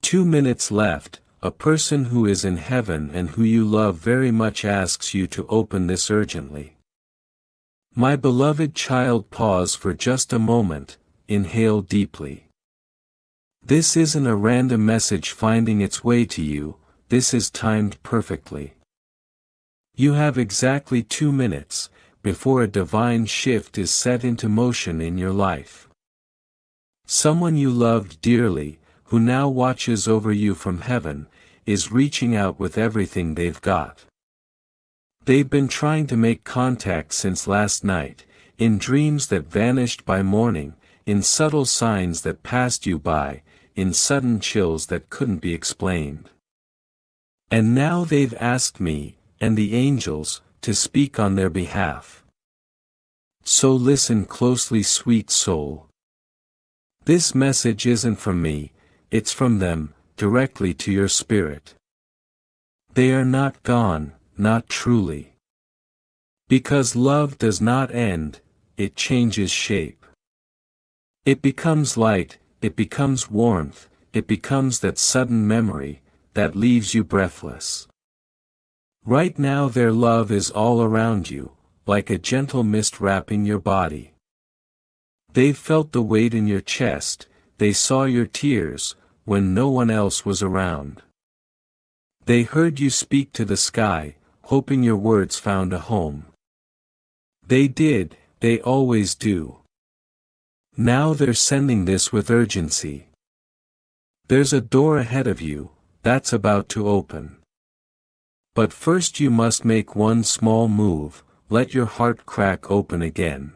2 minutes left, a person who is in heaven and who you love very much asks you to open this urgently. My beloved child, pause for just a moment, inhale deeply. This isn't a random message finding its way to you, this is timed perfectly. You have exactly 2 minutes, before a divine shift is set into motion in your life. Someone you loved dearly, who now watches over you from heaven, is reaching out with everything they've got. They've been trying to make contact since last night, in dreams that vanished by morning, in subtle signs that passed you by, in sudden chills that couldn't be explained. And now they've asked me, and the angels, to speak on their behalf. So listen closely, sweet soul. This message isn't from me, it's from them, directly to your spirit. They are not gone, not truly. Because love does not end, it changes shape. It becomes light, it becomes warmth, it becomes that sudden memory, that leaves you breathless. Right now their love is all around you, like a gentle mist wrapping your body. They've felt the weight in your chest, they saw your tears, when no one else was around. They heard you speak to the sky, hoping your words found a home. They did, they always do. Now they're sending this with urgency. There's a door ahead of you, that's about to open. But first you must make one small move, let your heart crack open again.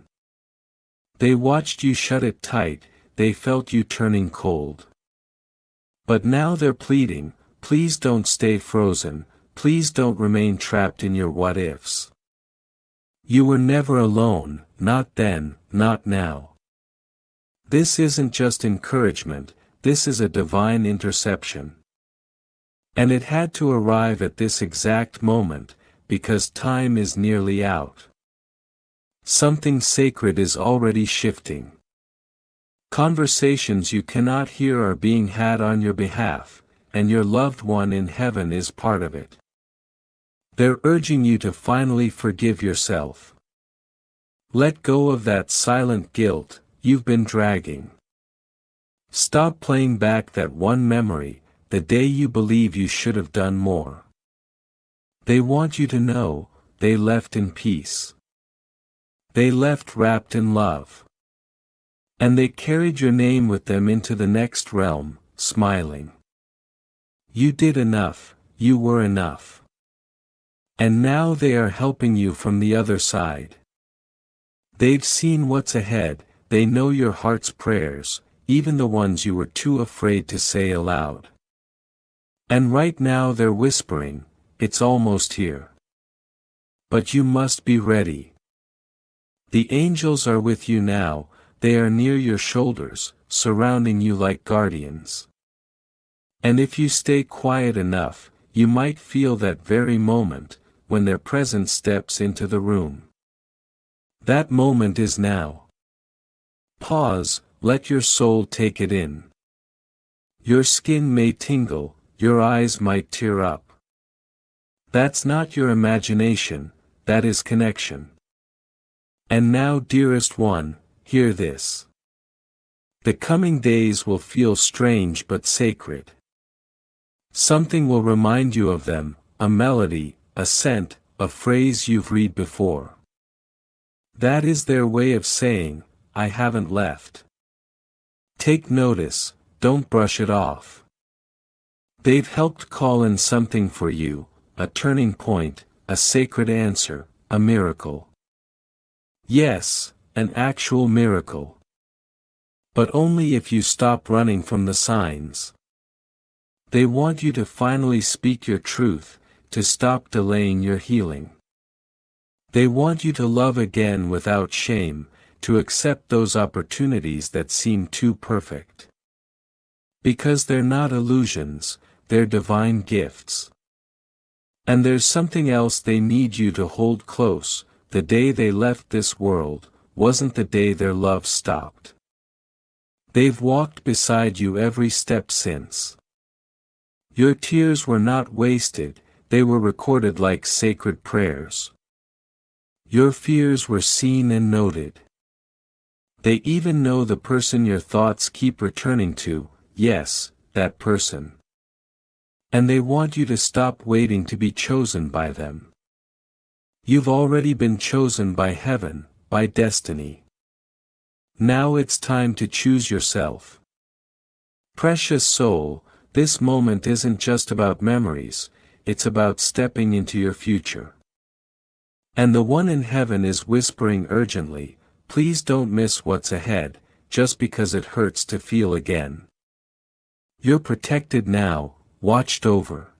They watched you shut it tight, they felt you turning cold. But now they're pleading, please don't stay frozen, please don't remain trapped in your what-ifs. You were never alone, not then, not now. This isn't just encouragement, this is a divine interception. And it had to arrive at this exact moment, because time is nearly out. Something sacred is already shifting. Conversations you cannot hear are being had on your behalf, and your loved one in heaven is part of it. They're urging you to finally forgive yourself. Let go of that silent guilt you've been dragging. Stop playing back that one memory, the day you believe you should have done more. They want you to know, they left in peace. They left wrapped in love. And they carried your name with them into the next realm, smiling. You did enough, you were enough. And now they are helping you from the other side. They've seen what's ahead, they know your heart's prayers, even the ones you were too afraid to say aloud. And right now they're whispering, it's almost here. But you must be ready. The angels are with you now, they are near your shoulders, surrounding you like guardians. And if you stay quiet enough, you might feel that very moment, when their presence steps into the room. That moment is now. Pause, let your soul take it in. Your skin may tingle, your eyes might tear up. That's not your imagination, that is connection. And now, dearest one, hear this. The coming days will feel strange but sacred. Something will remind you of them, a melody, a scent, a phrase you've read before. That is their way of saying, I haven't left. Take notice, don't brush it off. They've helped call in something for you, a turning point, a sacred answer, a miracle. Yes, an actual miracle. But only if you stop running from the signs. They want you to finally speak your truth, to stop delaying your healing. They want you to love again without shame, to accept those opportunities that seem too perfect. Because they're not illusions, they're divine gifts. And there's something else they need you to hold close. The day they left this world, wasn't the day their love stopped. They've walked beside you every step since. Your tears were not wasted, they were recorded like sacred prayers. Your fears were seen and noted. They even know the person your thoughts keep returning to, yes, that person. And they want you to stop waiting to be chosen by them. You've already been chosen by heaven, by destiny. Now it's time to choose yourself. Precious soul, this moment isn't just about memories, it's about stepping into your future. And the one in heaven is whispering urgently, please don't miss what's ahead, just because it hurts to feel again. You're protected now, watched over.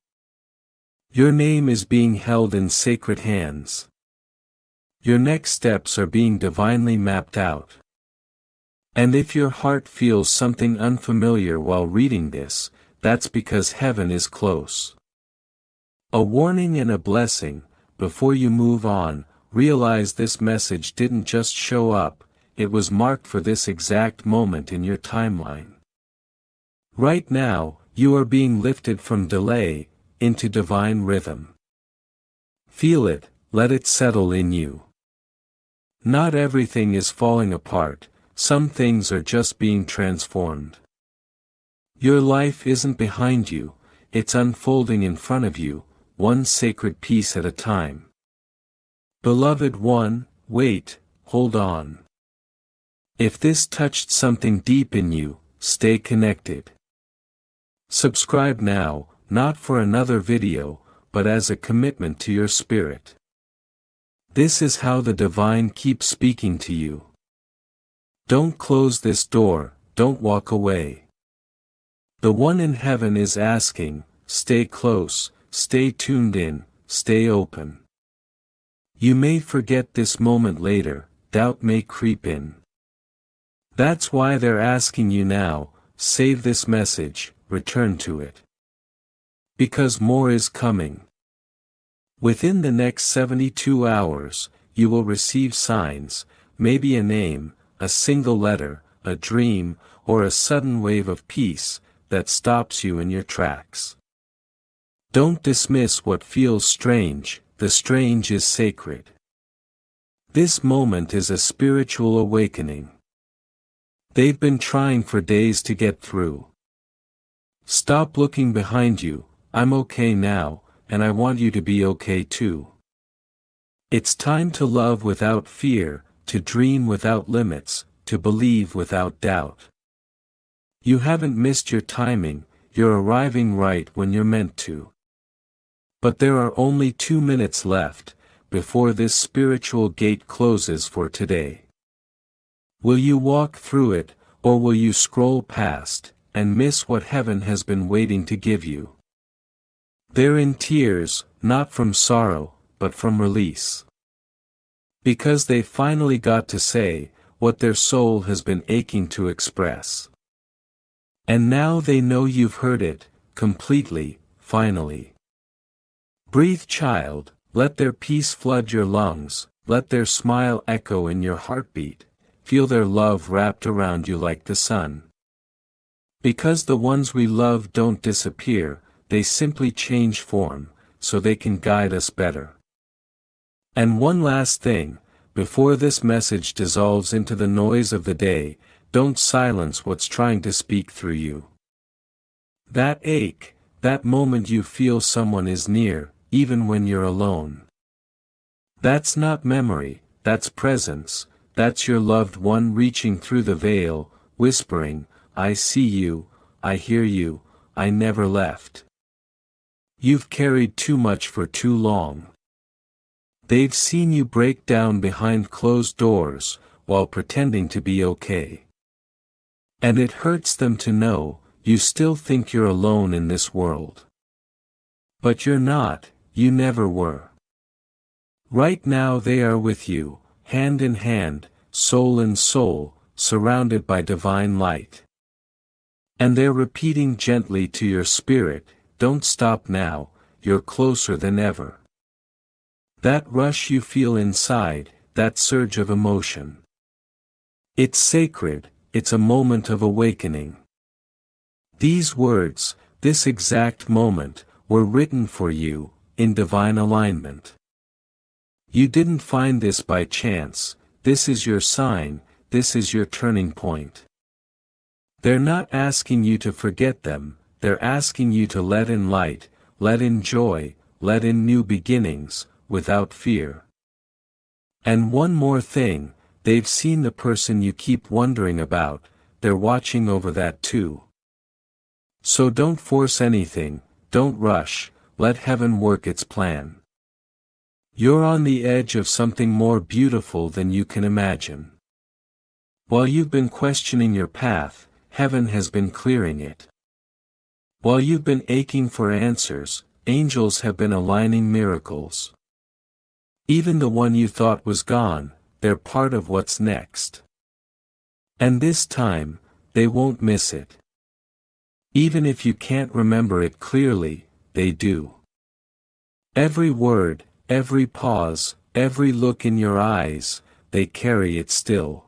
Your name is being held in sacred hands. Your next steps are being divinely mapped out. And if your heart feels something unfamiliar while reading this, that's because heaven is close. A warning and a blessing. Before you move on, realize this message didn't just show up, it was marked for this exact moment in your timeline. Right now, you are being lifted from delay, into divine rhythm. Feel it, let it settle in you. Not everything is falling apart, some things are just being transformed. Your life isn't behind you, it's unfolding in front of you, one sacred piece at a time. Beloved one, wait, hold on. If this touched something deep in you, stay connected. Subscribe now, not for another video, but as a commitment to your spirit. This is how the divine keeps speaking to you. Don't close this door, don't walk away. The one in heaven is asking, stay close, stay tuned in, stay open. You may forget this moment later, doubt may creep in. That's why they're asking you now, save this message, return to it. Because more is coming. Within the next 72 hours, you will receive signs, maybe a name, a single letter, a dream, or a sudden wave of peace, that stops you in your tracks. Don't dismiss what feels strange, the strange is sacred. This moment is a spiritual awakening. They've been trying for days to get through. Stop looking behind you, I'm okay now, and I want you to be okay too. It's time to love without fear, to dream without limits, to believe without doubt. You haven't missed your timing, you're arriving right when you're meant to. But there are only 2 minutes left, before this spiritual gate closes for today. Will you walk through it, or will you scroll past, and miss what heaven has been waiting to give you? They're in tears, not from sorrow, but from release. Because they finally got to say, what their soul has been aching to express. And now they know you've heard it, completely, finally. Breathe, child, let their peace flood your lungs, let their smile echo in your heartbeat, feel their love wrapped around you like the sun. Because the ones we love don't disappear, they simply change form, so they can guide us better. And one last thing, before this message dissolves into the noise of the day, don't silence what's trying to speak through you. That ache, that moment you feel someone is near, even when you're alone. That's not memory, that's presence, that's your loved one reaching through the veil, whispering, I see you, I hear you, I never left. You've carried too much for too long. They've seen you break down behind closed doors, while pretending to be okay. And it hurts them to know, you still think you're alone in this world. But you're not, you never were. Right now they are with you, hand in hand, soul in soul, surrounded by divine light. And they're repeating gently to your spirit, don't stop now, you're closer than ever. That rush you feel inside, that surge of emotion. It's sacred, it's a moment of awakening. These words, this exact moment, were written for you, in divine alignment. You didn't find this by chance, this is your sign, this is your turning point. They're not asking you to forget them, they're asking you to let in light, let in joy, let in new beginnings, without fear. And one more thing, they've seen the person you keep wondering about, they're watching over that too. So don't force anything, don't rush, let heaven work its plan. You're on the edge of something more beautiful than you can imagine. While you've been questioning your path, heaven has been clearing it. While you've been aching for answers, angels have been aligning miracles. Even the one you thought was gone, they're part of what's next. And this time, they won't miss it. Even if you can't remember it clearly, they do. Every word, every pause, every look in your eyes, they carry it still.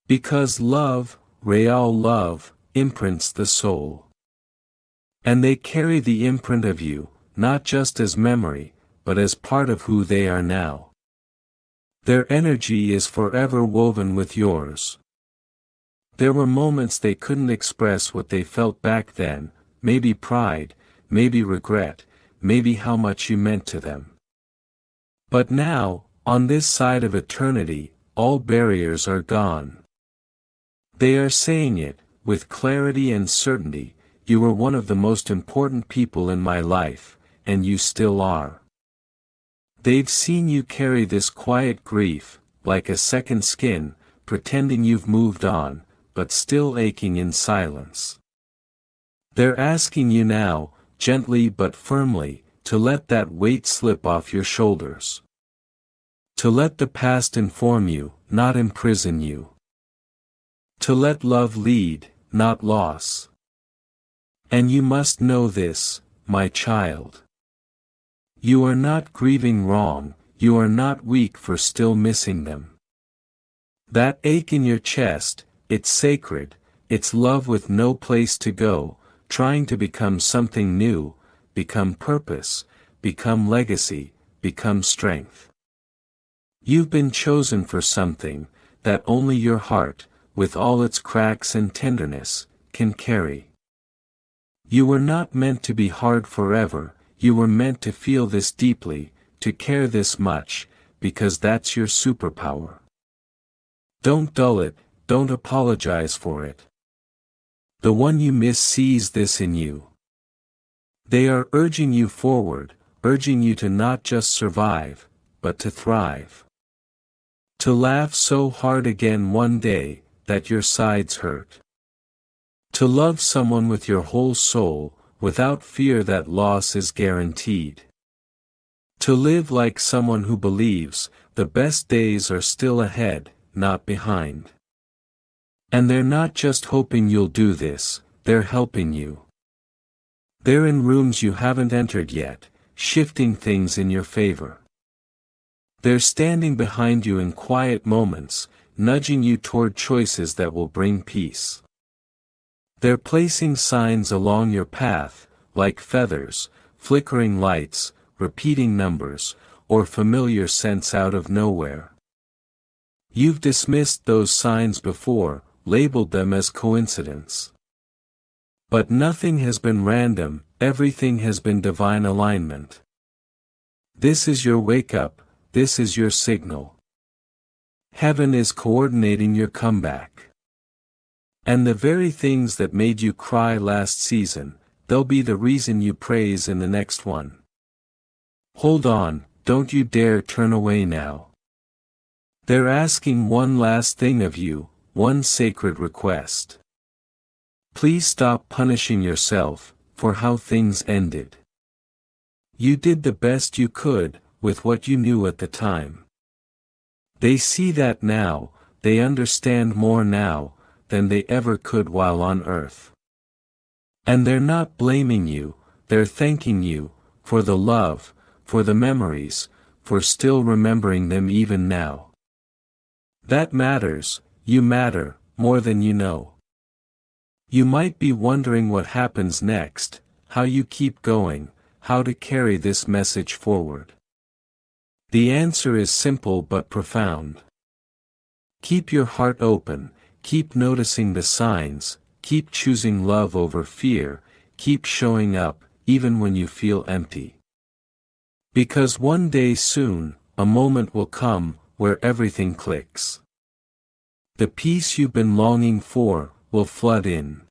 Because love, real love, imprints the soul. And they carry the imprint of you, not just as memory, but as part of who they are now. Their energy is forever woven with yours. There were moments they couldn't express what they felt back then, maybe pride, maybe regret, maybe how much you meant to them. But now, on this side of eternity, all barriers are gone. They are saying it, with clarity and certainty, you were one of the most important people in my life, and you still are. They've seen you carry this quiet grief, like a second skin, pretending you've moved on, but still aching in silence. They're asking you now, gently but firmly, to let that weight slip off your shoulders. To let the past inform you, not imprison you. To let love lead, not loss. And you must know this, my child. You are not grieving wrong, you are not weak for still missing them. That ache in your chest, it's sacred, it's love with no place to go, trying to become something new, become purpose, become legacy, become strength. You've been chosen for something, that only your heart, with all its cracks and tenderness, can carry. You were not meant to be hard forever, you were meant to feel this deeply, to care this much, because that's your superpower. Don't dull it, don't apologize for it. The one you miss sees this in you. They are urging you forward, urging you to not just survive, but to thrive. To laugh so hard again one day, that your sides hurt. To love someone with your whole soul, without fear that loss is guaranteed. To live like someone who believes, the best days are still ahead, not behind. And they're not just hoping you'll do this, they're helping you. They're in rooms you haven't entered yet, shifting things in your favor. They're standing behind you in quiet moments, nudging you toward choices that will bring peace. They're placing signs along your path, like feathers, flickering lights, repeating numbers, or familiar scents out of nowhere. You've dismissed those signs before, labeled them as coincidence. But nothing has been random, everything has been divine alignment. This is your wake-up, this is your signal. Heaven is coordinating your comeback. And the very things that made you cry last season, they'll be the reason you praise in the next one. Hold on, don't you dare turn away now. They're asking one last thing of you, one sacred request. Please stop punishing yourself, for how things ended. You did the best you could, with what you knew at the time. They see that now, they understand more now, than they ever could while on earth. And they're not blaming you, they're thanking you, for the love, for the memories, for still remembering them even now. That matters, you matter, more than you know. You might be wondering what happens next, how you keep going, how to carry this message forward. The answer is simple but profound. Keep your heart open, keep noticing the signs, keep choosing love over fear, keep showing up, even when you feel empty. Because one day soon, a moment will come, where everything clicks. The peace you've been longing for, will flood in.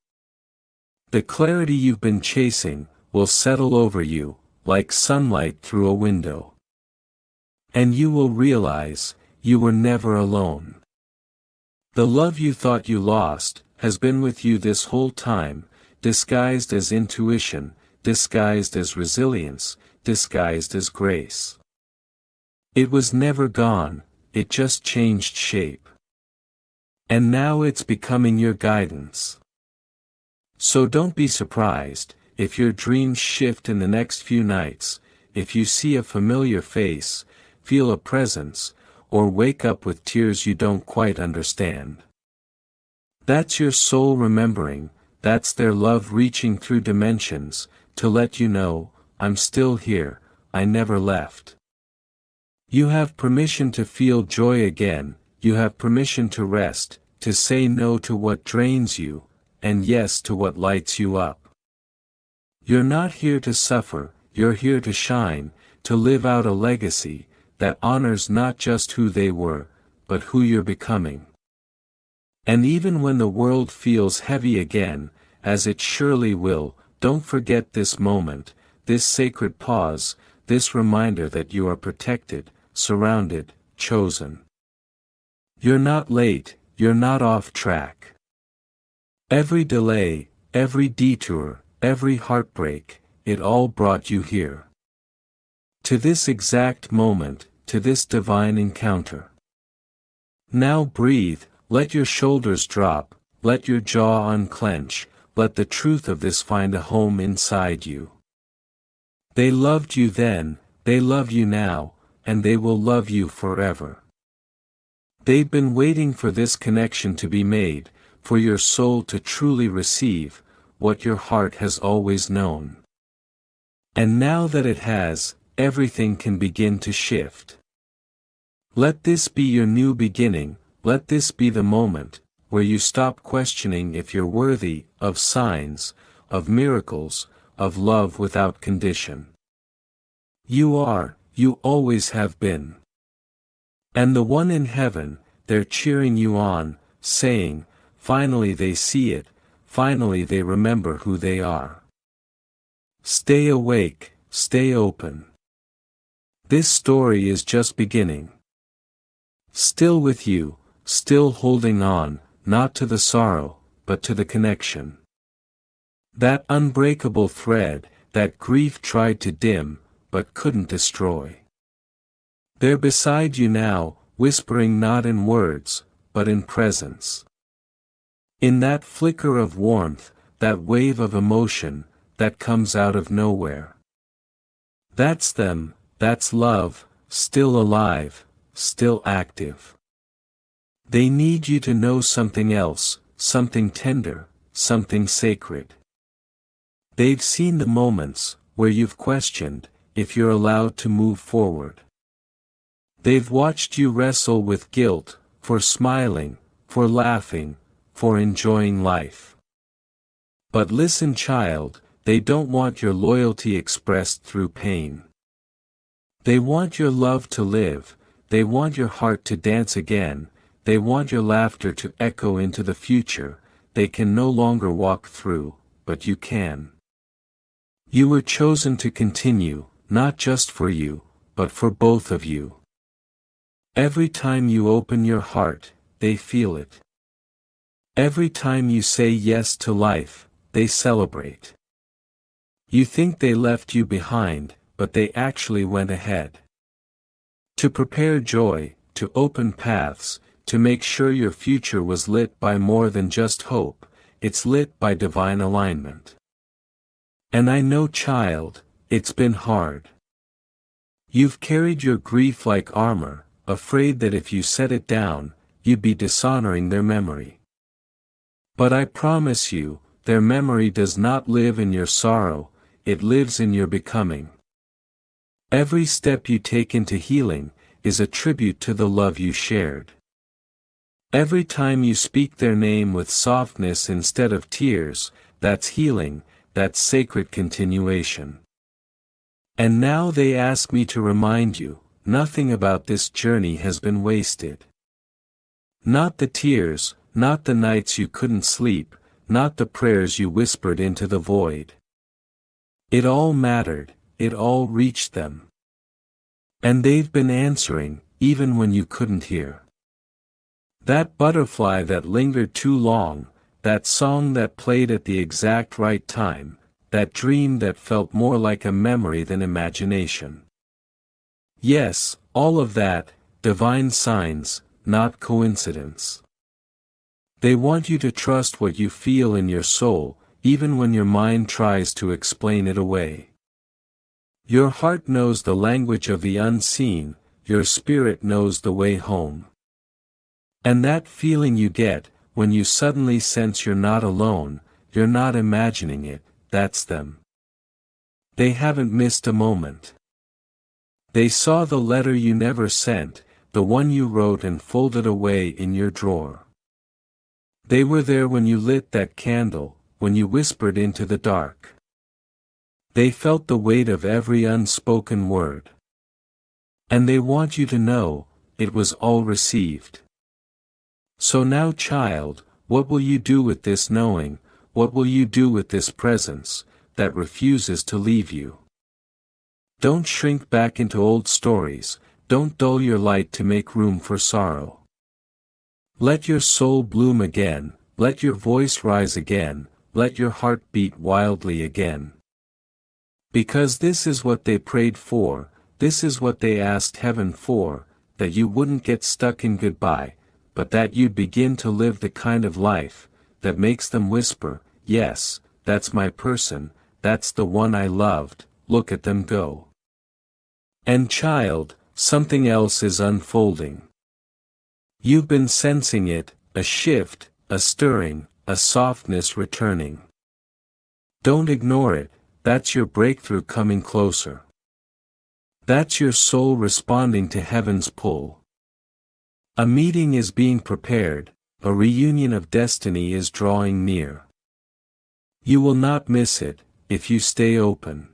The clarity you've been chasing, will settle over you, like sunlight through a window. And you will realize, you were never alone. The love you thought you lost, has been with you this whole time, disguised as intuition, disguised as resilience, disguised as grace. It was never gone, it just changed shape. And now it's becoming your guidance. So don't be surprised, if your dreams shift in the next few nights, if you see a familiar face, feel a presence, or wake up with tears you don't quite understand. That's your soul remembering, that's their love reaching through dimensions, to let you know, I'm still here, I never left. You have permission to feel joy again, you have permission to rest, to say no to what drains you, and yes to what lights you up. You're not here to suffer, you're here to shine, to live out a legacy that honors not just who they were, but who you're becoming. And even when the world feels heavy again, as it surely will, don't forget this moment, this sacred pause, this reminder that you are protected, surrounded, chosen. You're not late, you're not off track. Every delay, every detour, every heartbreak, it all brought you here. To this exact moment, to this divine encounter. Now breathe, let your shoulders drop, let your jaw unclench, let the truth of this find a home inside you. They loved you then, they love you now, and they will love you forever. They've been waiting for this connection to be made, for your soul to truly receive what your heart has always known. And now that it has, everything can begin to shift. Let this be your new beginning, let this be the moment, where you stop questioning if you're worthy of signs, of miracles, of love without condition. You are, you always have been. And the one in heaven, they're cheering you on, saying, finally they see it, finally they remember who they are. Stay awake, stay open. This story is just beginning. Still with you, still holding on, not to the sorrow, but to the connection. That unbreakable thread, that grief tried to dim, but couldn't destroy. They're beside you now, whispering not in words, but in presence. In that flicker of warmth, that wave of emotion, that comes out of nowhere. That's them, that's love, still alive, still active. They need you to know something else, something tender, something sacred. They've seen the moments, where you've questioned, if you're allowed to move forward. They've watched you wrestle with guilt, for smiling, for laughing, for enjoying life. But listen, child, they don't want your loyalty expressed through pain. They want your love to live, they want your heart to dance again, they want your laughter to echo into the future, they can no longer walk through, but you can. You were chosen to continue, not just for you, but for both of you. Every time you open your heart, they feel it. Every time you say yes to life, they celebrate. You think they left you behind, but they actually went ahead. To prepare joy, to open paths, to make sure your future was lit by more than just hope, it's lit by divine alignment. And I know, child, it's been hard. You've carried your grief like armor, afraid that if you set it down, you'd be dishonoring their memory. But I promise you, their memory does not live in your sorrow, it lives in your becoming. Every step you take into healing is a tribute to the love you shared. Every time you speak their name with softness instead of tears, that's healing, that's sacred continuation. And now they ask me to remind you, nothing about this journey has been wasted. Not the tears, not the nights you couldn't sleep, not the prayers you whispered into the void. It all mattered, it all reached them. And they've been answering, even when you couldn't hear. That butterfly that lingered too long, that song that played at the exact right time, that dream that felt more like a memory than imagination. Yes, all of that, divine signs, not coincidence. They want you to trust what you feel in your soul, even when your mind tries to explain it away. Your heart knows the language of the unseen, your spirit knows the way home. And that feeling you get, when you suddenly sense you're not alone, you're not imagining it, that's them. They haven't missed a moment. They saw the letter you never sent, the one you wrote and folded away in your drawer. They were there when you lit that candle, when you whispered into the dark. They felt the weight of every unspoken word. And they want you to know, it was all received. So now, child, what will you do with this knowing, what will you do with this presence, that refuses to leave you? Don't shrink back into old stories, don't dull your light to make room for sorrow. Let your soul bloom again, let your voice rise again, let your heart beat wildly again. Because this is what they prayed for, this is what they asked heaven for, that you wouldn't get stuck in goodbye, but that you'd begin to live the kind of life that makes them whisper, yes, that's my person, that's the one I loved, look at them go. And child, something else is unfolding. You've been sensing it, a shift, a stirring, a softness returning. Don't ignore it, that's your breakthrough coming closer. That's your soul responding to heaven's pull. A meeting is being prepared, a reunion of destiny is drawing near. You will not miss it, if you stay open.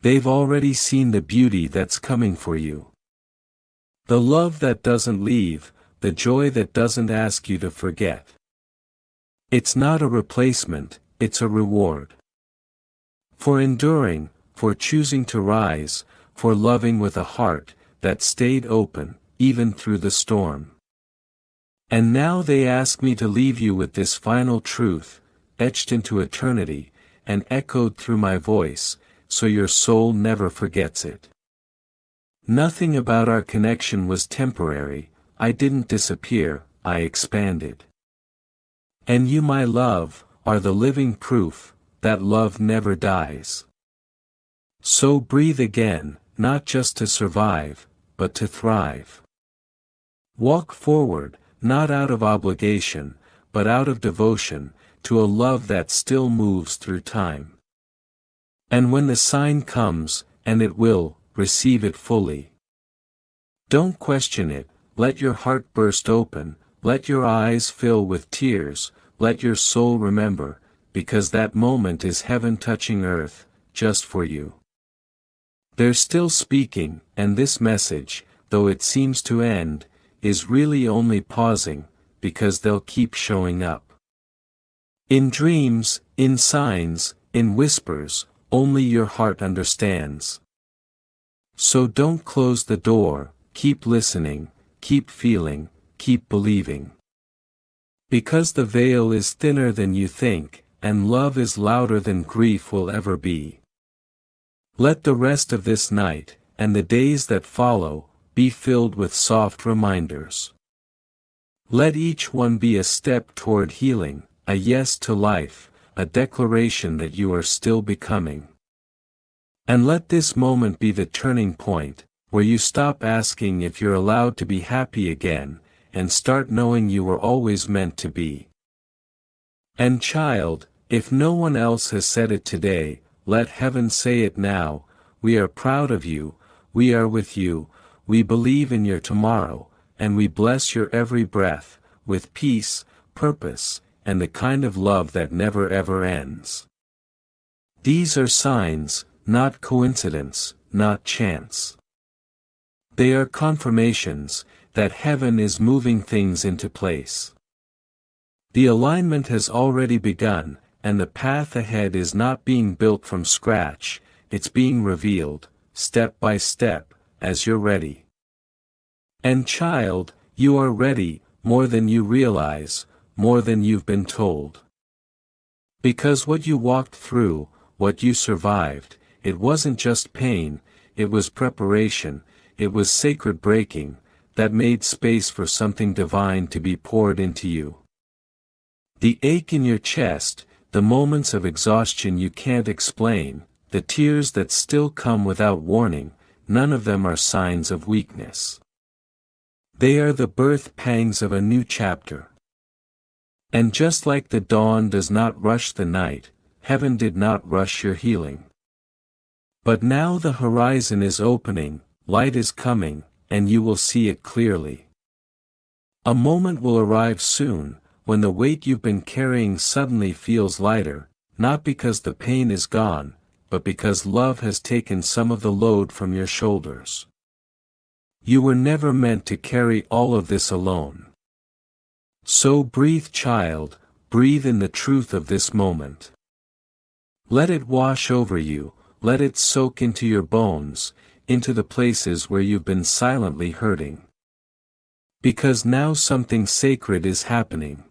They've already seen the beauty that's coming for you. The love that doesn't leave, the joy that doesn't ask you to forget. It's not a replacement, it's a reward. For enduring, for choosing to rise, for loving with a heart that stayed open, even through the storm. And now they ask me to leave you with this final truth, etched into eternity, and echoed through my voice, so your soul never forgets it. Nothing about our connection was temporary, I didn't disappear, I expanded. And you, my love, are the living proof that love never dies. So breathe again, not just to survive, but to thrive. Walk forward, not out of obligation, but out of devotion, to a love that still moves through time. And when the sign comes, and it will, receive it fully. Don't question it, let your heart burst open, let your eyes fill with tears, let your soul remember, because that moment is heaven touching earth, just for you. They're still speaking, and this message, though it seems to end, is really only pausing, because they'll keep showing up. In dreams, in signs, in whispers, only your heart understands. So don't close the door, keep listening, keep feeling, keep believing. Because the veil is thinner than you think, and love is louder than grief will ever be. Let the rest of this night, and the days that follow, be filled with soft reminders. Let each one be a step toward healing, a yes to life, a declaration that you are still becoming. And let this moment be the turning point, where you stop asking if you're allowed to be happy again, and start knowing you were always meant to be. And child, If no one else has said it today, let heaven say it now. We are proud of you, we are with you, we believe in your tomorrow, and we bless your every breath, with peace, purpose, and the kind of love that never ever ends. These are signs, not coincidence, not chance. They are confirmations that heaven is moving things into place. The alignment has already begun, and the path ahead is not being built from scratch, it's being revealed, step by step, as you're ready. And child, you are ready, more than you realize, more than you've been told. Because what you walked through, what you survived, it wasn't just pain, it was preparation, it was sacred breaking, that made space for something divine to be poured into you. The ache in your chest, the moments of exhaustion you can't explain, the tears that still come without warning, none of them are signs of weakness. They are the birth pangs of a new chapter. And just like the dawn does not rush the night, heaven did not rush your healing. But now the horizon is opening, light is coming, and you will see it clearly. A moment will arrive soon, when the weight you've been carrying suddenly feels lighter, not because the pain is gone, but because love has taken some of the load from your shoulders. You were never meant to carry all of this alone. So breathe, child, breathe in the truth of this moment. Let it wash over you, let it soak into your bones, into the places where you've been silently hurting. Because now something sacred is happening.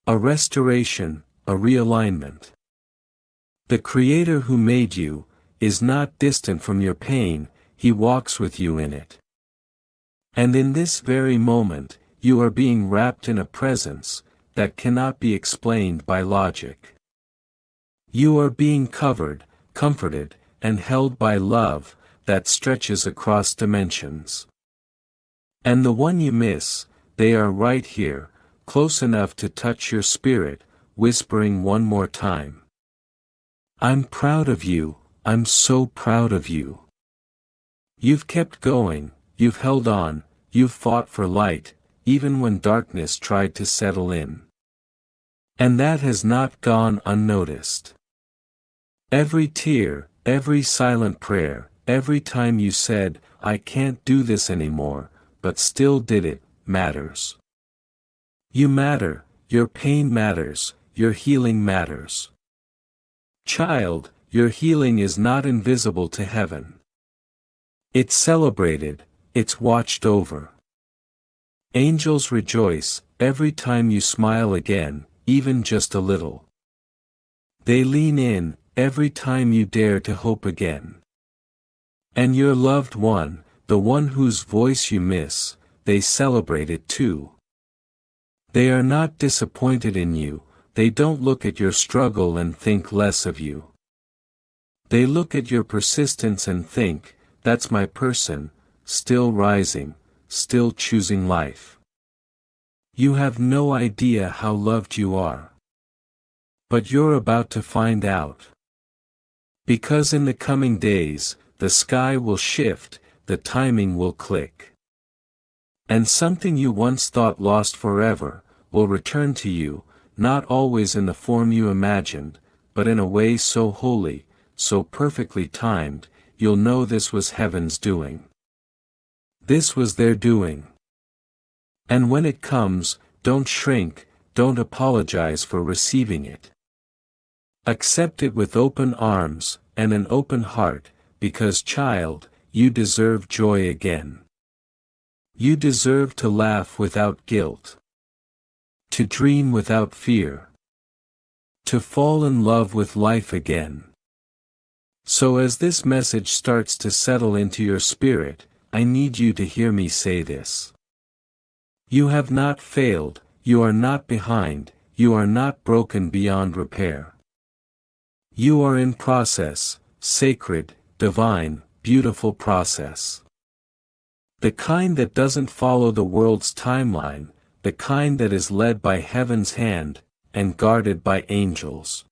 A restoration, a realignment. The Creator who made you is not distant from your pain, He walks with you in it. And in this very moment, you are being wrapped in a presence that cannot be explained by logic. You are being covered, comforted, and held by love that stretches across dimensions. And the one you miss, they are right here, close enough to touch your spirit, whispering one more time. I'm proud of you, I'm so proud of you. You've kept going, you've held on, you've fought for light, even when darkness tried to settle in. And that has not gone unnoticed. Every tear, every silent prayer, every time you said, I can't do this anymore, but still did it, matters. You matter, your pain matters, your healing matters. Child, your healing is not invisible to heaven. It's celebrated, it's watched over. Angels rejoice every time you smile again, even just a little. They lean in every time you dare to hope again. And your loved one, the one whose voice you miss, they celebrate it too. They are not disappointed in you, they don't look at your struggle and think less of you. They look at your persistence and think, that's my person, still rising, still choosing life. You have no idea how loved you are. But you're about to find out. Because in the coming days, the sky will shift, the timing will click. And something you once thought lost forever, will return to you, not always in the form you imagined, but in a way so holy, so perfectly timed, you'll know this was heaven's doing. This was their doing. And when it comes, don't shrink, don't apologize for receiving it. Accept it with open arms, and an open heart, because child, you deserve joy again. You deserve to laugh without guilt. To dream without fear. To fall in love with life again. So as this message starts to settle into your spirit, I need you to hear me say this. You have not failed, you are not behind, you are not broken beyond repair. You are in process, sacred, divine, beautiful process. The kind that doesn't follow the world's timeline, the kind that is led by heaven's hand, and guarded by angels.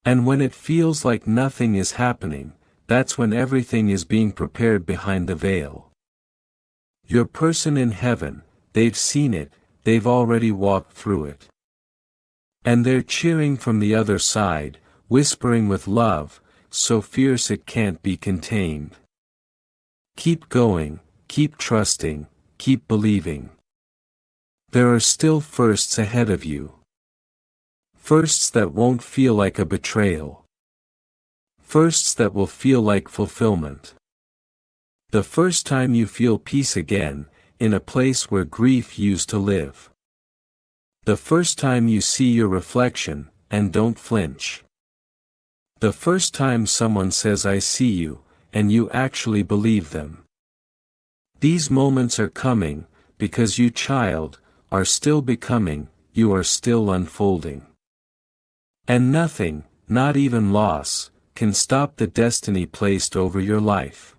And when it feels like nothing is happening, that's when everything is being prepared behind the veil. Your person in heaven, they've seen it, they've already walked through it. And they're cheering from the other side, whispering with love, so fierce it can't be contained. Keep going, keep trusting, keep believing. There are still firsts ahead of you. Firsts that won't feel like a betrayal. Firsts that will feel like fulfillment. The first time you feel peace again, in a place where grief used to live. The first time you see your reflection, and don't flinch. The first time someone says I see you, and you actually believe them. These moments are coming, because you, child, are still becoming, you are still unfolding. And nothing, not even loss, can stop the destiny placed over your life.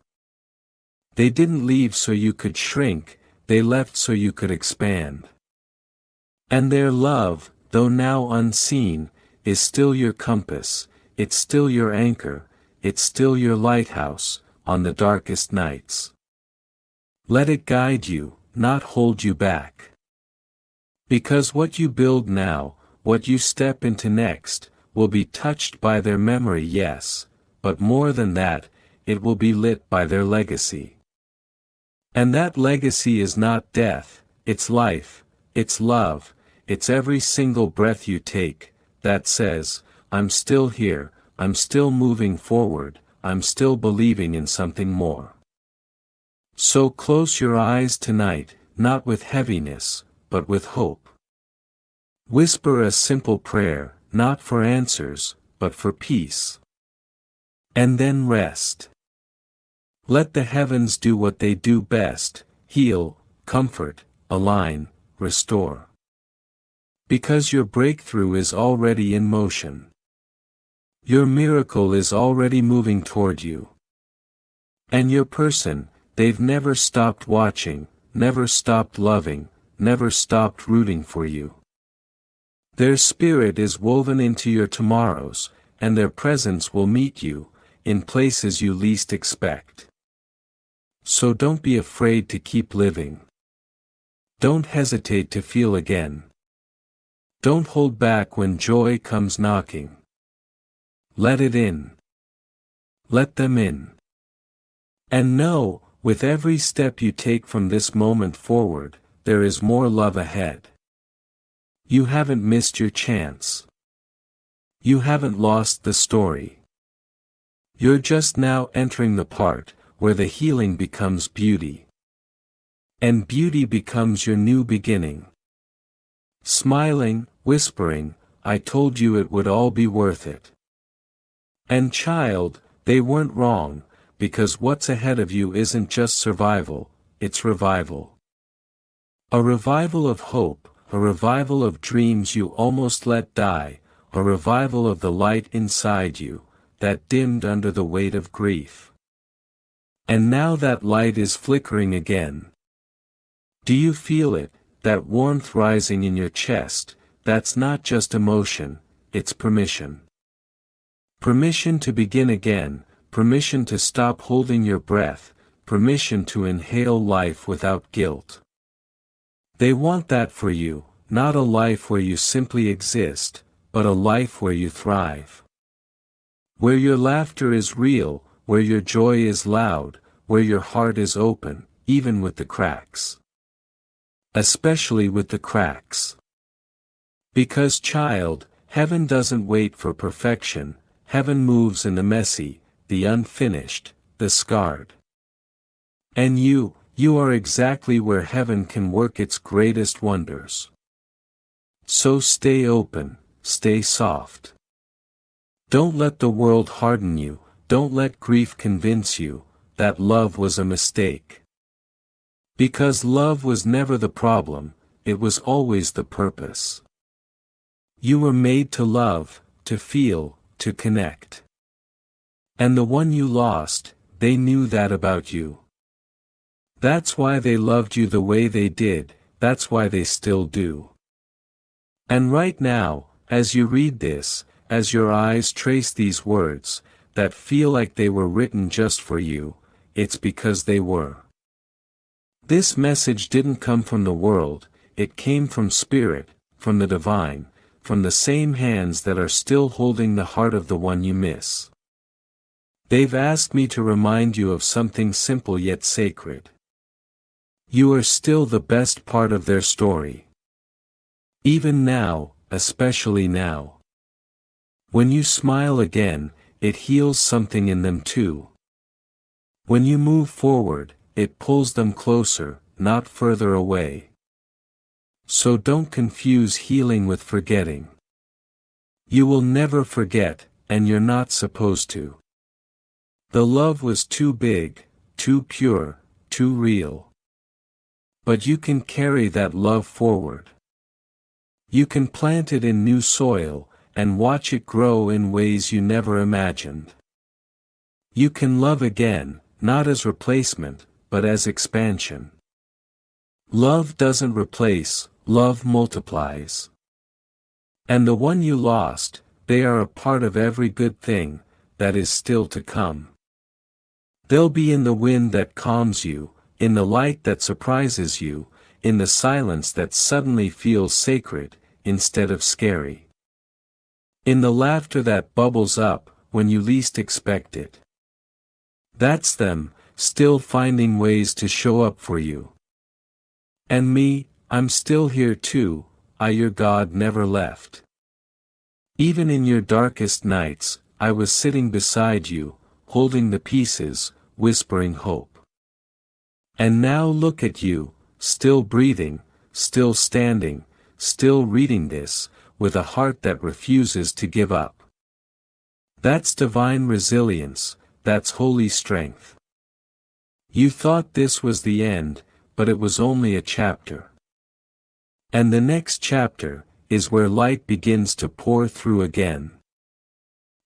They didn't leave so you could shrink, they left so you could expand. And their love, though now unseen, is still your compass, it's still your anchor, it's still your lighthouse, on the darkest nights. Let it guide you, not hold you back. Because what you build now, what you step into next, will be touched by their memory, yes, but more than that, it will be lit by their legacy. And that legacy is not death, it's life, it's love, it's every single breath you take, that says, I'm still here, I'm still moving forward, I'm still believing in something more. So close your eyes tonight, not with heaviness, but with hope. Whisper a simple prayer, not for answers, but for peace. And then rest. Let the heavens do what they do best, heal, comfort, align, restore. Because your breakthrough is already in motion. Your miracle is already moving toward you. And your person, they've never stopped watching, never stopped loving, never stopped rooting for you. Their spirit is woven into your tomorrows, and their presence will meet you, in places you least expect. So don't be afraid to keep living. Don't hesitate to feel again. Don't hold back when joy comes knocking. Let it in. Let them in. And know, with every step you take from this moment forward, there is more love ahead. You haven't missed your chance. You haven't lost the story. You're just now entering the part where the healing becomes beauty. And beauty becomes your new beginning. Smiling, whispering, I told you it would all be worth it. And child, they weren't wrong, because what's ahead of you isn't just survival, it's revival. A revival of hope, a revival of dreams you almost let die, a revival of the light inside you, that dimmed under the weight of grief. And now that light is flickering again. Do you feel it, that warmth rising in your chest? That's not just emotion, it's permission. Permission to begin again, permission to stop holding your breath, permission to inhale life without guilt. They want that for you, not a life where you simply exist, but a life where you thrive. Where your laughter is real, where your joy is loud, where your heart is open, even with the cracks. Especially with the cracks. Because child, heaven doesn't wait for perfection, heaven moves in the messy, the unfinished, the scarred. And you are exactly where heaven can work its greatest wonders. So stay open, stay soft. Don't let the world harden you, don't let grief convince you that love was a mistake. Because love was never the problem, it was always the purpose. You were made to love, to feel, to connect. And the one you lost, they knew that about you. That's why they loved you the way they did, that's why they still do. And right now, as you read this, as your eyes trace these words, that feel like they were written just for you, it's because they were. This message didn't come from the world, it came from Spirit, from the divine, from the same hands that are still holding the heart of the one you miss. They've asked me to remind you of something simple yet sacred. You are still the best part of their story. Even now, especially now. When you smile again, it heals something in them too. When you move forward, it pulls them closer, not further away. So don't confuse healing with forgetting. You will never forget, and you're not supposed to. The love was too big, too pure, too real. But you can carry that love forward. You can plant it in new soil, and watch it grow in ways you never imagined. You can love again, not as replacement, but as expansion. Love doesn't replace, love multiplies. And the one you lost, they are a part of every good thing that is still to come. They'll be in the wind that calms you, in the light that surprises you, in the silence that suddenly feels sacred, instead of scary. In the laughter that bubbles up, when you least expect it. That's them, still finding ways to show up for you. And me, I'm still here too, your God never left. Even in your darkest nights, I was sitting beside you, holding the pieces, whispering hope. And now look at you, still breathing, still standing, still reading this, with a heart that refuses to give up. That's divine resilience, that's holy strength. You thought this was the end, but it was only a chapter. And the next chapter is where light begins to pour through again.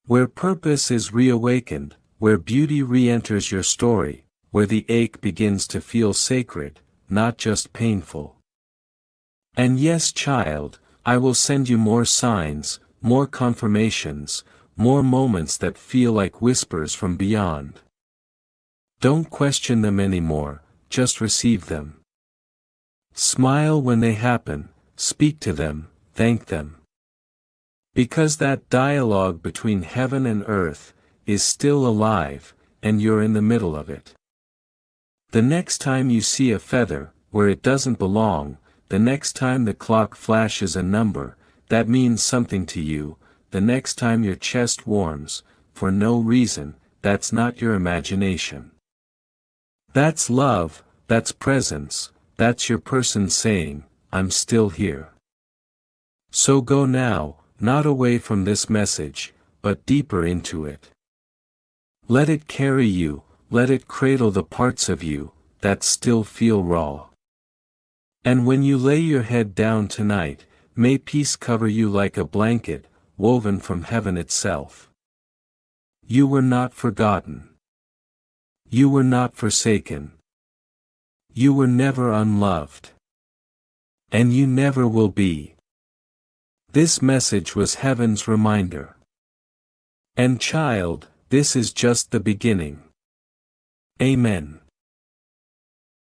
Where purpose is reawakened, where beauty re-enters your story, where the ache begins to feel sacred, not just painful. And yes, child, I will send you more signs, more confirmations, more moments that feel like whispers from beyond. Don't question them anymore, just receive them. Smile when they happen, speak to them, thank them. Because that dialogue between heaven and earth is still alive, and you're in the middle of it. The next time you see a feather, where it doesn't belong, the next time the clock flashes a number, that means something to you, the next time your chest warms, for no reason, that's not your imagination. That's love, that's presence, that's your person saying, I'm still here. So go now, not away from this message, but deeper into it. Let it carry you, let it cradle the parts of you that still feel raw. And when you lay your head down tonight, may peace cover you like a blanket, woven from heaven itself. You were not forgotten. You were not forsaken. You were never unloved. And you never will be. This message was heaven's reminder. And child, this is just the beginning. Amen.